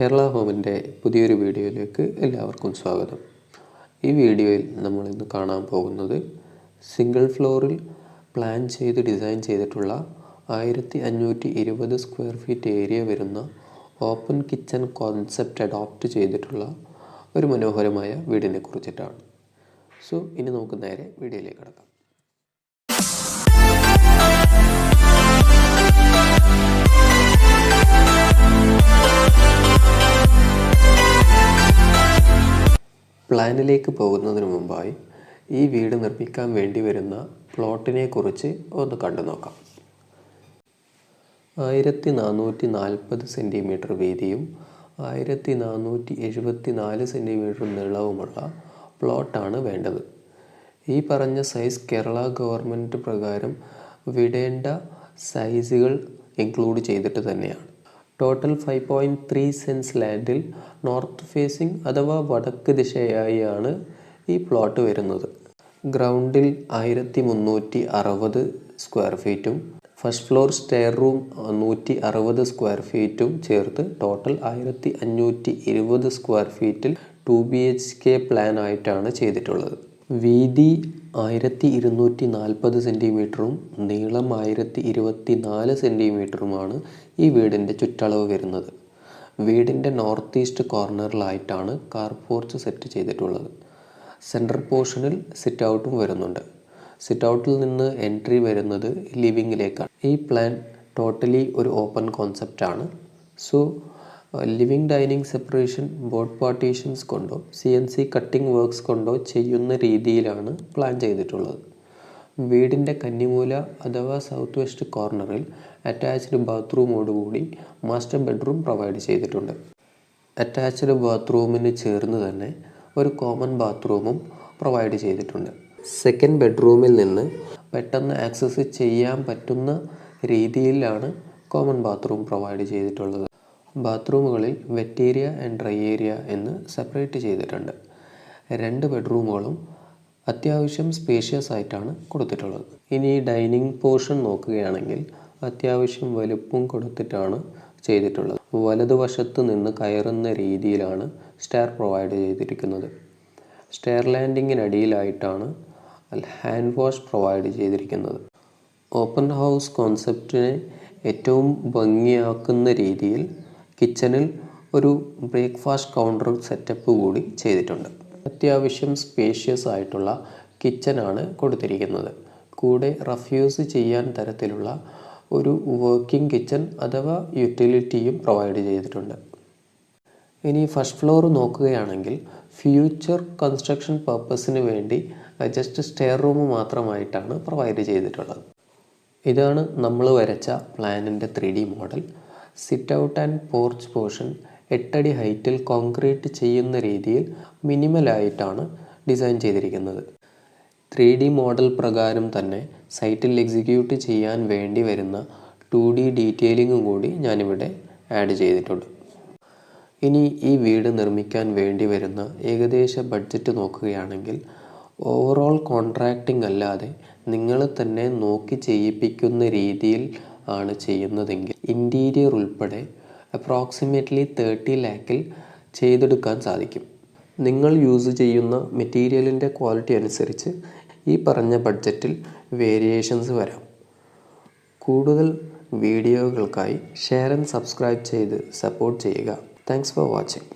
കേരള ഹോമിൻ്റെ പുതിയൊരു വീഡിയോയിലേക്ക് എല്ലാവർക്കും സ്വാഗതം. ഈ വീഡിയോയിൽ നമ്മൾ ഇന്ന് കാണാൻ പോകുന്നത് സിംഗിൾ ഫ്ലോറിൽ പ്ലാൻ ചെയ്ത് ഡിസൈൻ ചെയ്തിട്ടുള്ള 1520 സ്ക്വയർ ഫീറ്റ് ഏരിയ വരുന്ന ഓപ്പൺ കിച്ചൺ കോൺസെപ്റ്റ് അഡോപ്റ്റ് ചെയ്തിട്ടുള്ള ഒരു മനോഹരമായ വീടിനെ കുറിച്ചിട്ടാണ്. സോ ഇനി നമുക്ക് നേരെ വീഡിയോയിലേക്ക് കടക്കാം. പ്ലാനിലേക്ക് പോകുന്നതിന് മുമ്പായി ഈ വീട് നിർമ്മിക്കാൻ വേണ്ടി വരുന്ന പ്ലോട്ടിനെ കുറിച്ച് ഒന്ന് കണ്ടു നോക്കാം. 1440 സെൻറ്റിമീറ്റർ വീതിയും 1474 സെൻറ്റിമീറ്റർ നീളവുമുള്ള പ്ലോട്ടാണ് വേണ്ടത്. ഈ പറഞ്ഞ സൈസ് കേരള ഗവൺമെൻറ് പ്രകാരം വിടേണ്ട സൈസുകൾ ഇൻക്ലൂഡ് ചെയ്തിട്ട് തന്നെയാണ്. ടോട്ടൽ 5.3 സെൻസ് ലാൻഡിൽ നോർത്ത് ഫേസിംഗ് അഥവാ വടക്ക് ദിശയായാണ് ഈ പ്ലോട്ട് വരുന്നത്. ഗ്രൗണ്ടിൽ 1360 സ്ക്വയർ ഫീറ്റും first floor stair room 160 square ഫീറ്റും ചേർത്ത് ടോട്ടൽ 1520 സ്ക്വയർ ഫീറ്റിൽ 2 BHK പ്ലാൻ ആയിട്ടാണ് ചെയ്തിട്ടുള്ളത്. വീതി 1240 സെൻറ്റിമീറ്ററും നീളം 1024 സെൻറ്റിമീറ്ററുമാണ് ഈ വീടിൻ്റെ ചുറ്റളവ് വരുന്നത്. വീടിൻ്റെ നോർത്ത് ഈസ്റ്റ് കോർണറിലായിട്ടാണ് കാർ പോർച്ച് സെറ്റ് ചെയ്തിട്ടുള്ളത്. സെൻട്രൽ പോർഷനിൽ സിറ്റ് ഔട്ടും വരുന്നുണ്ട്. സിറ്റ് ഔട്ടിൽ നിന്ന് എൻട്രി വരുന്നത് ലിവിങ്ങിലേക്കാണ്. ഈ പ്ലാൻ ടോട്ടലി ഒരു ഓപ്പൺ കോൺസെപ്റ്റാണ്. So living dining separation board partitions കൊണ്ടോ CNC കട്ടിംഗ് വർക്ക്സ് കൊണ്ടോ ചെയ്യുന്ന രീതിയിലാണ് പ്ലാൻ ചെയ്തിട്ടുള്ളത്. വീടിൻ്റെ കന്നിമൂല അഥവാ സൗത്ത് വെസ്റ്റ് കോർണറിൽ അറ്റാച്ച്ഡ് ബാത്റൂമോടുകൂടി മാസ്റ്റർ ബെഡ്റൂം പ്രൊവൈഡ് ചെയ്തിട്ടുണ്ട്. അറ്റാച്ച്ഡ് ബാത്റൂമിന് ചേർന്ന് തന്നെ ഒരു കോമൺ ബാത്റൂമും പ്രൊവൈഡ് ചെയ്തിട്ടുണ്ട്. സെക്കൻഡ് ബെഡ്റൂമിൽ നിന്ന് പെട്ടെന്ന് ആക്സസ് ചെയ്യാൻ പറ്റുന്ന രീതിയിലാണ് കോമൺ ബാത്റൂം പ്രൊവൈഡ് ചെയ്തിട്ടുള്ളത്. ബാത്റൂമുകളിൽ wet area and dry area എന്ന് സെപ്പറേറ്റ് ചെയ്തിട്ടുണ്ട്. 2 ബെഡ്റൂമുകളും അത്യാവശ്യം സ്പേഷ്യസ് ആയിട്ടാണ് കൊടുത്തിട്ടുള്ളത്. ഇനി ഡൈനിങ് പോർഷൻ നോക്കുകയാണെങ്കിൽ അത്യാവശ്യം വലുപ്പം കൊടുത്തിട്ടാണ് ചെയ്തിട്ടുള്ളത്. വലതുവശത്ത് നിന്ന് കയറുന്ന രീതിയിലാണ് സ്റ്റെയർ പ്രൊവൈഡ് ചെയ്തിരിക്കുന്നത്. സ്റ്റെയർ ലാൻഡിങ്ങിനടിയിലായിട്ടാണ് ഹാൻഡ് വാഷ് പ്രൊവൈഡ് ചെയ്തിരിക്കുന്നത്. ഓപ്പൺ ഹൗസ് കോൺസെപ്റ്റിനെ ഏറ്റവും ഭംഗിയാക്കുന്ന രീതിയിൽ കിച്ചണിൽ ഒരു ബ്രേക്ക്ഫാസ്റ്റ് കൗണ്ടർ സെറ്റപ്പ് കൂടി ചെയ്തിട്ടുണ്ട്. അത്യാവശ്യം സ്പേഷ്യസ് ആയിട്ടുള്ള കിച്ചനാണ് കൊടുത്തിരിക്കുന്നത്. കൂടെ റഫ്യൂസ് ചെയ്യാൻ തരത്തിലുള്ള ഒരു വർക്കിംഗ് കിച്ചൺ അഥവാ യൂട്ടിലിറ്റിയും പ്രൊവൈഡ് ചെയ്തിട്ടുണ്ട്. ഇനി ഫസ്റ്റ് ഫ്ലോർ നോക്കുകയാണെങ്കിൽ ഫ്യൂച്ചർ കൺസ്ട്രക്ഷൻ പർപ്പസിന് വേണ്ടി ജസ്റ്റ് സ്റ്റെയർ റൂം മാത്രമായിട്ടാണ് പ്രൊവൈഡ് ചെയ്തിട്ടുള്ളത്. ഇതാണ് നമ്മൾ വരച്ച പ്ലാനിൻ്റെ 3D model. Sit out and porch portion 8 അടി ഹൈറ്റിൽ കോൺക്രീറ്റ് ചെയ്യുന്ന രീതിയിൽ മിനിമലായിട്ടാണ് ഡിസൈൻ ചെയ്തിരിക്കുന്നത്. 3D മോഡൽ പ്രകാരം തന്നെ സൈറ്റിൽ എക്സിക്യൂട്ട് ചെയ്യാൻ വേണ്ടി വരുന്ന 2D ഡീറ്റെയിലിംഗും കൂടി ഞാനിവിടെ ആഡ് ചെയ്തിട്ടുണ്ട്. ഇനി ഈ വീട് നിർമ്മിക്കാൻ വേണ്ടി വരുന്ന ഏകദേശ ബഡ്ജറ്റ് നോക്കുകയാണെങ്കിൽ ഓവറോൾ കോൺട്രാക്റ്റിംഗ് അല്ലാതെ നിങ്ങൾ തന്നെ നോക്കി ചെയ്യിപ്പിക്കുന്ന രീതിയിൽ ആണ് ചെയ്യുന്നതെങ്കിൽ ഇൻറ്റീരിയർ ഉൾപ്പെടെ അപ്രോക്സിമേറ്റ്ലി 30 ലാക്കിൽ ചെയ്തെടുക്കാൻ സാധിക്കും. നിങ്ങൾ യൂസ് ചെയ്യുന്ന മെറ്റീരിയലിൻ്റെ ക്വാളിറ്റി അനുസരിച്ച് ഈ പറഞ്ഞ ബഡ്ജറ്റിൽ വേരിയേഷൻസ് വരാം. കൂടുതൽ വീഡിയോകൾക്കായി ഷെയർ ആൻഡ് സബ്സ്ക്രൈബ് ചെയ്ത് സപ്പോർട്ട് ചെയ്യുക. Thanks for watching.